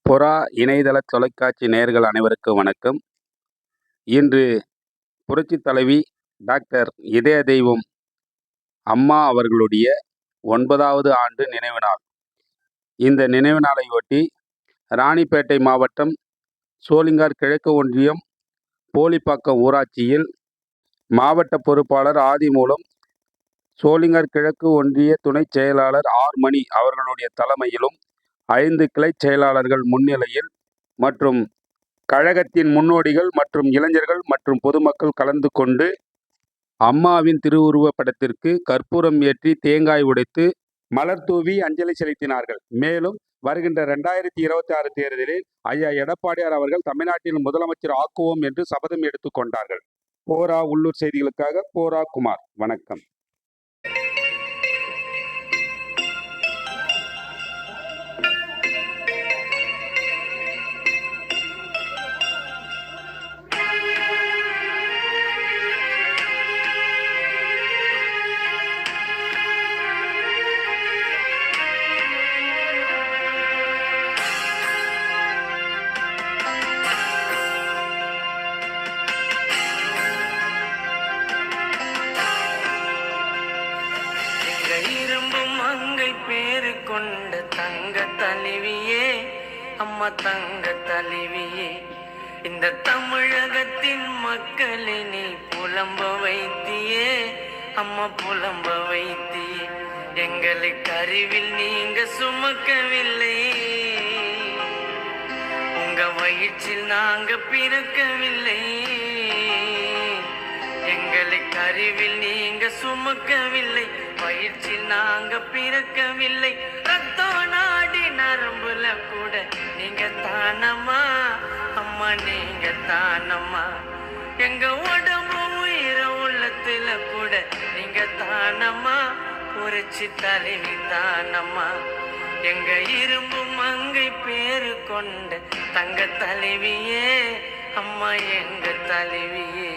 புறா இணையதள தொலைக்காட்சி நேயர்கள் அனைவருக்கும் வணக்கம். இன்று புரட்சித் தலைவி டாக்டர் இதய தெய்வம் அம்மா அவர்களுடைய 9வது ஆண்டு நினைவு நாள். இந்த நினைவு நாளையொட்டி ராணிப்பேட்டை மாவட்டம் சோளிங்கர் கிழக்கு ஒன்றியம் போலிப்பாக்கம் ஊராட்சியில் மாவட்ட பொறுப்பாளர் ஆதிமூலம், சோளிங்கர் கிழக்கு ஒன்றிய துணைச் செயலாளர் ஆர். மணி அவர்களுடைய தலைமையிலும் 5 கிளைச் செயலாளர்கள் முன்னிலையில் மற்றும் கழகத்தின் முன்னோடிகள் மற்றும் இளைஞர்கள் மற்றும் பொதுமக்கள் கலந்து கொண்டு அம்மாவின் திருவுருவப் படத்திற்கு கற்பூரம் ஏற்றி தேங்காய் உடைத்து மலர் தூவி அஞ்சலி செலுத்தினார்கள். மேலும் வருகின்ற 2026 தேர்தலில் ஐயா எடப்பாடியார் அவர்கள் தமிழ்நாட்டின் முதலமைச்சர் ஆக்குவோம் என்று சபதம் எடுத்துக் கொண்டார்கள். போரா உள்ளூர் செய்திகளுக்காக போரா குமார். வணக்கம். பேரு கொண்ட தங்க தலைவியே, அம்மா தங்க தலைவியே, இந்த தமிழகத்தின் மக்களை நீ புலம்ப வைத்தியே, அம்மா புலம்ப வைத்தியே. எங்களை கருவில் நீங்க சுமக்கவில்லை, உங்க வயிற்றில் நாங்க பிறக்கவில்லை. எங்களை கருவில் நீங்க சுமக்கவில்லை, வயிற்றில் நாங்க பிறக்கவில்லை. ரத்தோ நாடி நரம்புல கூட நீங்க தானம்மா, அம்மா நீங்க தானம்மா. எங்க உடம்பு உயிர உள்ளத்துல கூட நீங்க தானம்மா, புரட்சி தலைவி தானம்மா. எங்க இரும்பு மங்கை பேரு கொண்ட தங்க தலைவியே, அம்மா எங்க தலைவியே.